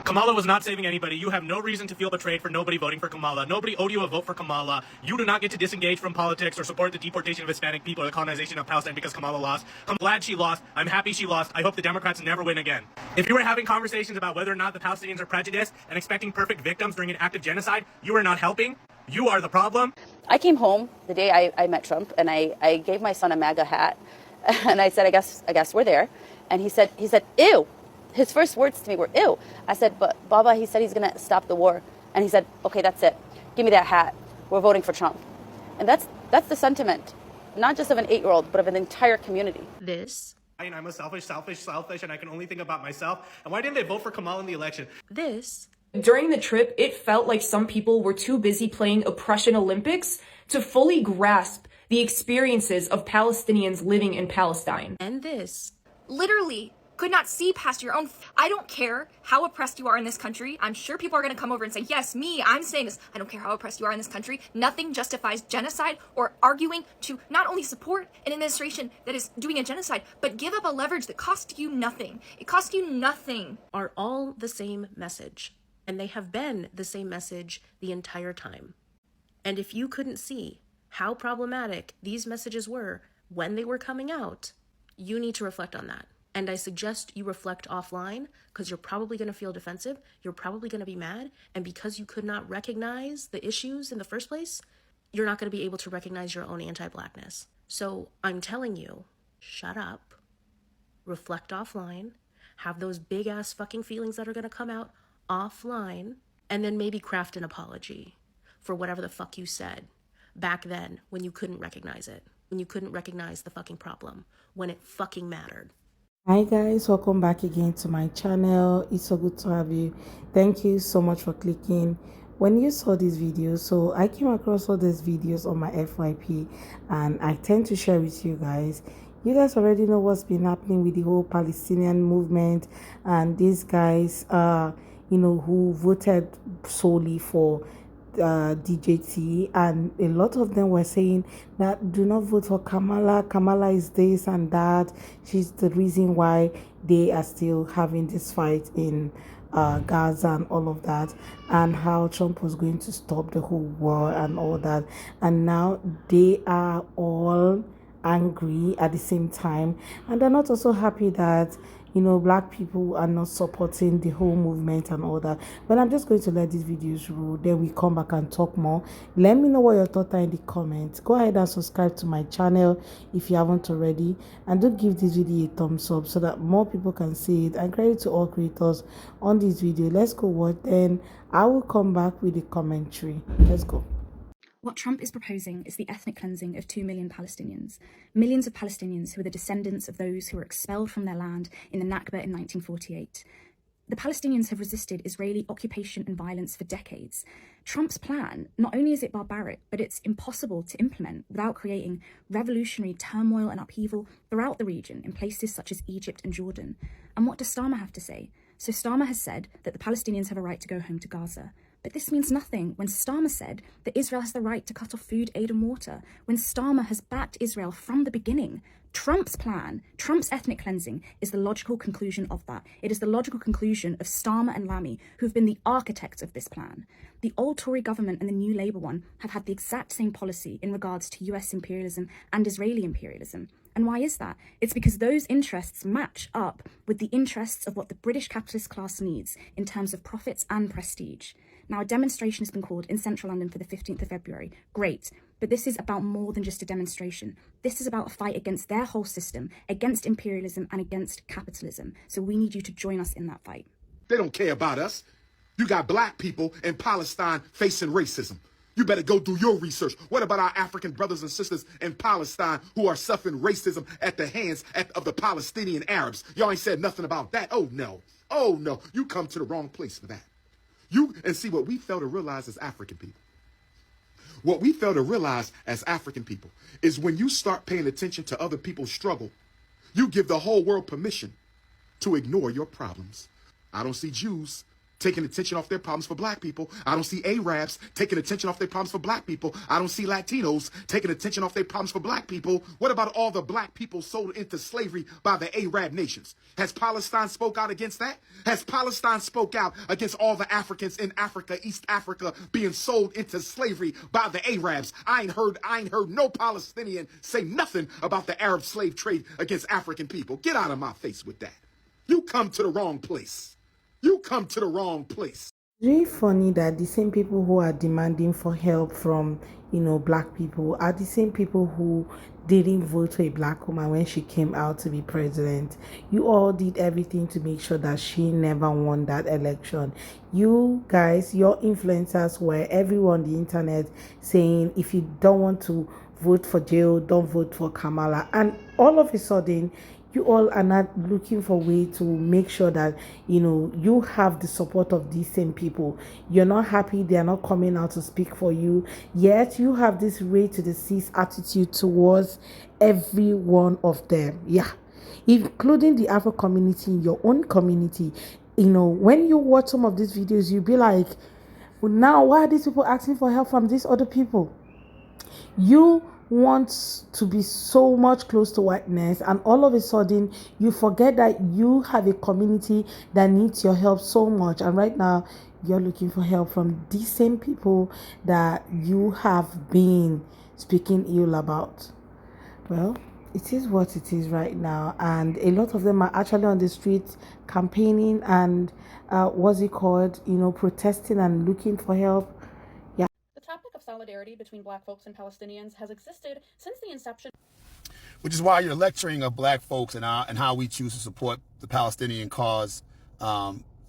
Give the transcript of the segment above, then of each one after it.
Kamala was not saving anybody. You have no reason to feel betrayed for nobody voting for Kamala. Nobody owed you a vote for Kamala. You do not get to disengage from politics or support the deportation of Hispanic people or the colonization of Palestine because Kamala lost. I'm glad she lost. I'm happy she lost. I hope the Democrats never win again. If you were having conversations about whether or not the Palestinians are prejudiced and expecting perfect victims during an act of genocide, you are not helping. You are the problem. I came home the day I met Trump, and I gave my son a MAGA hat, and I said, I guess we're there. And he said, ew. His first words to me were, ew. I said, but Baba, he said he's going to stop the war. And he said, okay, that's it. Give me that hat. We're voting for Trump. And that's the sentiment, not just of an 8-year-old, but of an entire community. I'm a selfish, and I can only think about myself. And why didn't they vote for Kamala in the election? During the trip, it felt like some people were too busy playing oppression Olympics to fully grasp the experiences of Palestinians living in Palestine. Literally could not see past your own. I don't care how oppressed you are in this country. I'm sure people are going to come over and say, yes, me, I'm saying this. I don't care how oppressed you are in this country. Nothing justifies genocide or arguing to not only support an administration that is doing a genocide, but give up a leverage that costs you nothing. It costs you nothing. Are all the same message. And they have been the same message the entire time. And if you couldn't see how problematic these messages were when they were coming out, you need to reflect on that. And I suggest you reflect offline because you're probably going to feel defensive. You're probably going to be mad. And because you could not recognize the issues in the first place, you're not going to be able to recognize your own anti-Blackness. So I'm telling you, shut up, reflect offline, have those big ass fucking feelings that are going to come out offline, and then maybe craft an apology for whatever the fuck you said back then when you couldn't recognize it, when you couldn't recognize the fucking problem, when it fucking mattered. Hi guys, welcome back again to my channel. It's so good to have you. Thank you so much for clicking when you saw this video. So I came across all these videos on my FYP and I tend to share with you guys. You guys already know what's been happening with the whole Palestinian movement and these guys who voted solely for DJT, and a lot of them were saying that do not vote for Kamala. Kamala is this and that. She's the reason why they are still having this fight in Gaza and all of that, and how Trump was going to stop the whole war and all that. And now they are all angry at the same time, and they're not also happy that Black people are not supporting the whole movement and all that. But I'm just going to let these videos roll, then we come back and talk more. Let me know what your thoughts are in the comments. Go ahead and subscribe to my channel if you haven't already, and do give this video a thumbs up so that more people can see it. And credit to all creators on this video. Let's go watch, then I will come back with the commentary. Let's go. What Trump is proposing is the ethnic cleansing of 2 million Palestinians. Millions of Palestinians who are the descendants of those who were expelled from their land in the Nakba in 1948. The Palestinians have resisted Israeli occupation and violence for decades. Trump's plan, not only is it barbaric, but it's impossible to implement without creating revolutionary turmoil and upheaval throughout the region in places such as Egypt and Jordan. And what does Starmer have to say? So Starmer has said that the Palestinians have a right to go home to Gaza. But this means nothing when Starmer said that Israel has the right to cut off food, aid and water, when Starmer has backed Israel from the beginning. Trump's plan, Trump's ethnic cleansing, is the logical conclusion of that. It is the logical conclusion of Starmer and Lamy, who've been the architects of this plan. The old Tory government and the new Labour one have had the exact same policy in regards to US imperialism and Israeli imperialism. And why is that? It's because those interests match up with the interests of what the British capitalist class needs in terms of profits and prestige. Now, a demonstration has been called in central London for the 15th of February. Great. But this is about more than just a demonstration. This is about a fight against their whole system, against imperialism and against capitalism. So we need you to join us in that fight. They don't care about us. You got Black people in Palestine facing racism. You better go do your research. What about our African brothers and sisters in Palestine who are suffering racism at the hands of the Palestinian Arabs? Y'all ain't said nothing about that. Oh, no. Oh, no. You come to the wrong place for that. And see what we fail to realize as African people. What we fail to realize as African people is when you start paying attention to other people's struggle, you give the whole world permission to ignore your problems. I don't see Jews taking attention off their problems for black people. I don't see ARABs taking attention off their problems for black people. I don't see Latinos taking attention off their problems for black people. What about all the black people sold into slavery by the Arab nations? Has Palestine spoke out against that? Has Palestine spoke out against all the Africans in Africa, East Africa, being sold into slavery by the Arabs? I ain't heard no Palestinian say nothing about the Arab slave trade against African people. Get out of my face with that. You come to the wrong place. You come to the wrong place. It's really funny that the same people who are demanding for help from, black people are the same people who didn't vote for a black woman when she came out to be president. You all did everything to make sure that she never won that election. You guys, your influencers were everyone on the internet saying, if you don't want to vote for Jill, don't vote for Kamala. And all of a sudden, you all are not looking for a way to make sure that you have the support of these same people. You're not happy they are not coming out to speak for you, yet you have this race to the seas attitude towards every one of them, including the Afro community, your own community. When you watch some of these videos, you'll be like, well, now why are these people asking for help from these other people? You want to be so much close to whiteness, and all of a sudden you forget that you have a community that needs your help so much, and right now you're looking for help from these same people that you have been speaking ill about. Well, it is what it is right now, and a lot of them are actually on the streets campaigning and protesting and looking for help. The topic of solidarity between black folks and Palestinians has existed since the inception. Which is why your lecturing of black folks and how we choose to support the Palestinian cause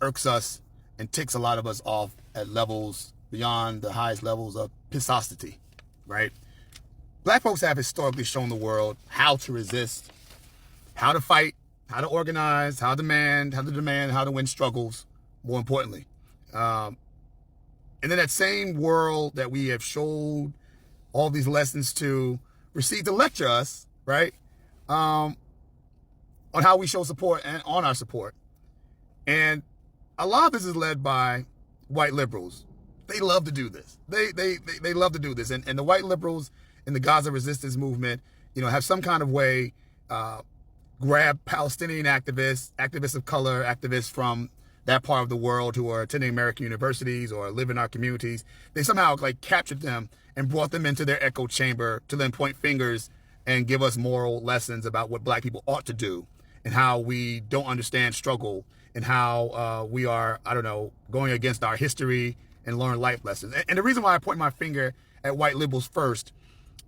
irks us and ticks a lot of us off at levels beyond the highest levels of pissosity, right? Black folks have historically shown the world how to resist, how to fight, how to organize, how to demand, how to win struggles, more importantly. And then that same world that we have showed all these lessons to proceed to lecture us, right, on how we show support and on our support. And a lot of this is led by white liberals. They love to do this. They love to do this. And the white liberals in the Gaza resistance movement, have some kind of way grab Palestinian activists of color, activists from that part of the world who are attending American universities or live in our communities. They somehow captured them and brought them into their echo chamber to then point fingers and give us moral lessons about what black people ought to do and how we don't understand struggle and how we are, going against our history and learn life lessons. And the reason why I point my finger at white liberals first,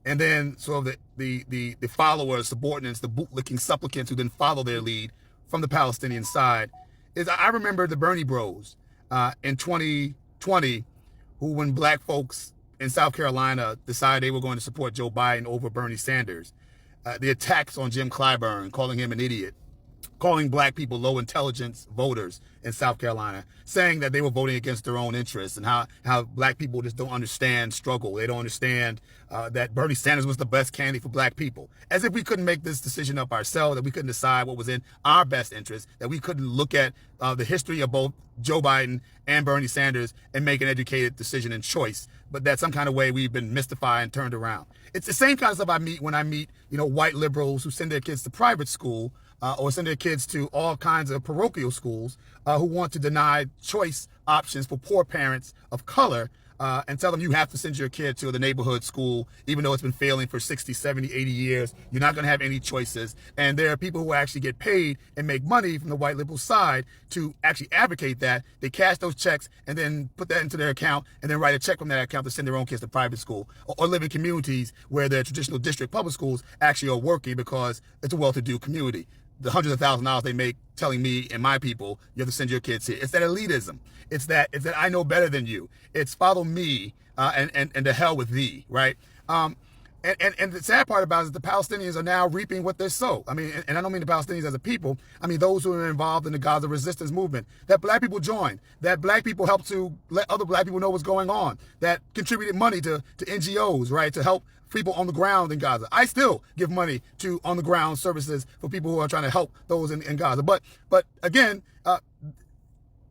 and then sort of the followers, subordinates, the bootlicking supplicants who then follow their lead from the Palestinian side, is I remember the Bernie Bros in 2020, who, when black folks in South Carolina decided they were going to support Joe Biden over Bernie Sanders, the attacks on Jim Clyburn, calling him an idiot, calling black people low intelligence voters in South Carolina, saying that they were voting against their own interests and how black people just don't understand struggle. They don't understand that Bernie Sanders was the best candidate for black people. As if we couldn't make this decision up ourselves, that we couldn't decide what was in our best interest, that we couldn't look at the history of both Joe Biden and Bernie Sanders and make an educated decision and choice, but that some kind of way we've been mystified and turned around. It's the same kind of stuff I meet when I meet, white liberals who send their kids to private school or send their kids to all kinds of parochial schools who want to deny choice options for poor parents of color and tell them you have to send your kid to the neighborhood school, even though it's been failing for 60, 70, 80 years. You're not going to have any choices. And there are people who actually get paid and make money from the white liberal side to actually advocate that. They cash those checks and then put that into their account and then write a check from that account to send their own kids to private school or live in communities where the traditional district public schools actually are working because it's a well-to-do community. The hundreds of thousands of dollars they make telling me and my people, you have to send your kids here. It's that elitism. It's that I know better than you. It's follow me and to hell with thee, right? And the sad part about it is the Palestinians are now reaping what they sow. I mean, and I don't mean the Palestinians as a people. I mean those who are involved in the Gaza resistance movement, that black people joined, that black people helped to let other black people know what's going on, that contributed money to NGOs, right, to help people on the ground in Gaza. I still give money to on the ground services for people who are trying to help those in Gaza. But again,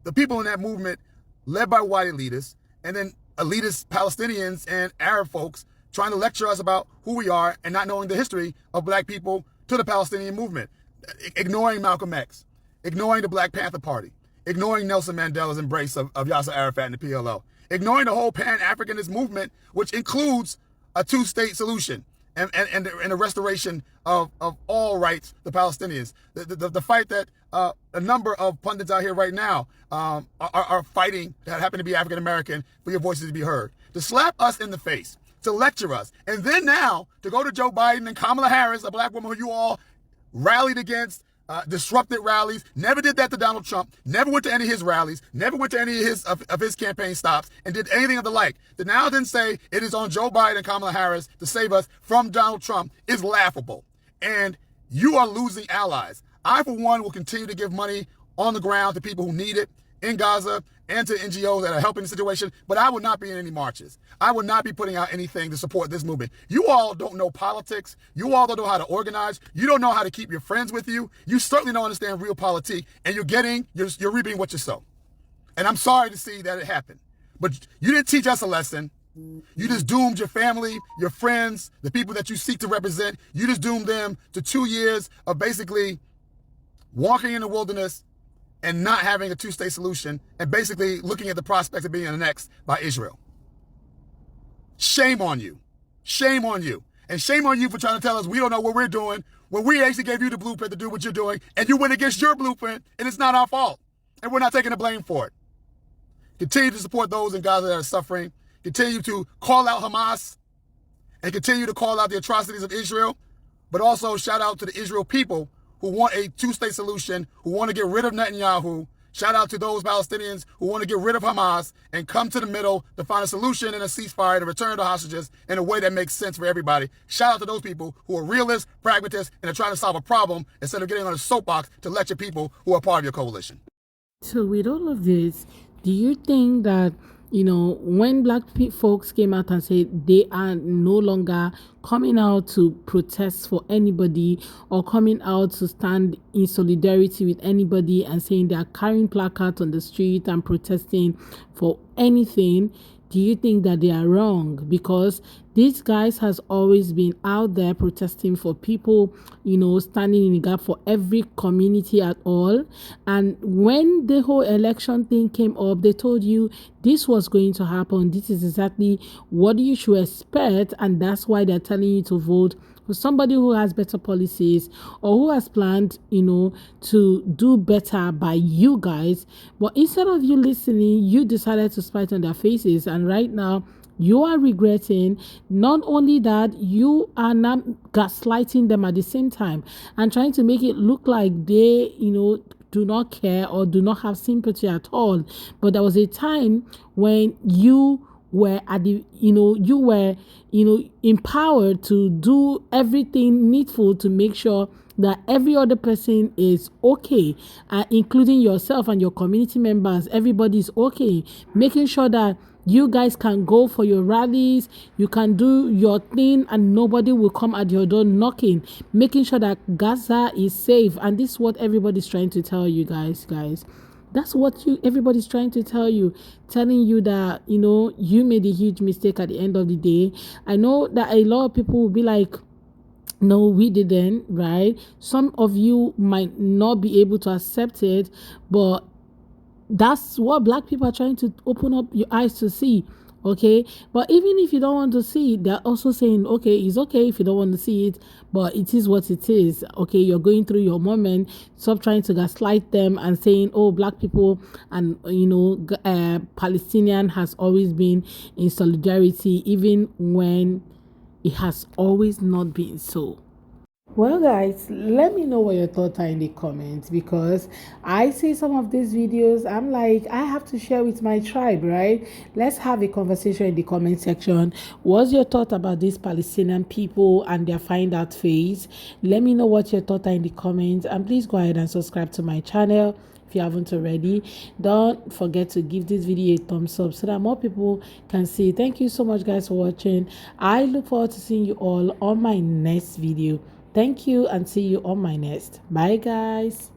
the people in that movement led by white elitists, and then elitist Palestinians and Arab folks trying to lecture us about who we are and not knowing the history of black people to the Palestinian movement, ignoring Malcolm X, ignoring the Black Panther Party, ignoring Nelson Mandela's embrace of Yasser Arafat and the PLO, ignoring the whole Pan-Africanist movement, which includes a two-state solution and the restoration of all rights to Palestinians. The fight that a number of pundits out here right now are fighting, that happen to be African-American, for your voices to be heard. To slap us in the face, to lecture us, and then now to go to Joe Biden and Kamala Harris, a black woman who you all rallied against, disrupted rallies, never did that to Donald Trump, never went to any of his rallies, never went to any of his campaign stops, and did anything of the like. To now then say it is on Joe Biden and Kamala Harris to save us from Donald Trump is laughable. And you are losing allies. I, for one, will continue to give money on the ground to people who need it in Gaza and to NGOs that are helping the situation, but I will not be in any marches. I will not be putting out anything to support this movement. You all don't know politics. You all don't know how to organize. You don't know how to keep your friends with you. You certainly don't understand real politics, and you're reaping what you sow. And I'm sorry to see that it happened, but you didn't teach us a lesson. You just doomed your family, your friends, the people that you seek to represent. You just doomed them to 2 years of basically walking in the wilderness and not having a two-state solution, and basically looking at the prospect of being annexed by Israel. Shame on you. Shame on you. And shame on you for trying to tell us we don't know what we're doing when we actually gave you the blueprint to do what you're doing, and you went against your blueprint, and it's not our fault. And we're not taking the blame for it. Continue to support those in Gaza that are suffering. Continue to call out Hamas, and continue to call out the atrocities of Israel. But also shout out to the Israel people who want a two-state solution, who want to get rid of Netanyahu. Shout out to those Palestinians who want to get rid of Hamas and come to the middle to find a solution and a ceasefire to return the hostages in a way that makes sense for everybody. Shout out to those people who are realists, pragmatists, and are trying to solve a problem instead of getting on a soapbox to lecture people who are part of your coalition. So with all of this, do you think that, when black folks came out and said they are no longer coming out to protest for anybody or coming out to stand in solidarity with anybody and saying they are carrying placards on the street and protesting for anything, do you think that they are wrong? Because these guys has always been out there protesting for people, standing in the gap for every community at all. And when the whole election thing came up, they told you this was going to happen. This is exactly what you should expect. And that's why they're telling you to vote for somebody who has better policies or who has planned, to do better by you guys. But instead of you listening, you decided to spite on their faces. And right now, you are regretting. Not only that, you are not gaslighting them at the same time and trying to make it look like they, do not care or do not have sympathy at all. But there was a time when you were at the, you were, empowered to do everything needful to make sure that every other person is okay, including yourself and your community members. Everybody is okay, making sure that you guys can go for your rallies, you can do your thing, and nobody will come at your door knocking, making sure that Gaza is safe. And this is what everybody's trying to tell you guys. That's what everybody's trying to tell you, telling you that, you made a huge mistake at the end of the day. I know that a lot of people will be like, no, we didn't, right? Some of you might not be able to accept it, but that's what black people are trying to open up your eyes to see. Okay, but even if you don't want to see it, they're also saying, okay, it's okay if you don't want to see it, but it is what it is. Okay, you're going through your moment. Stop trying to gaslight them and saying, oh, black people and Palestinian has always been in solidarity, even when it has always not been so. Well, guys, let me know what your thoughts are in the comments, because I see some of these videos, I'm like, I have to share with my tribe, right? Let's have a conversation in the comment section. What's your thought about these Palestinian people and their find out phase? Let me know what your thoughts are in the comments, and please go ahead and subscribe to my channel if you haven't already. Don't forget to give this video a thumbs up so that more people can see. Thank you so much, guys, for watching. I look forward to seeing you all on my next video. Thank you, and see you on my next. Bye, guys.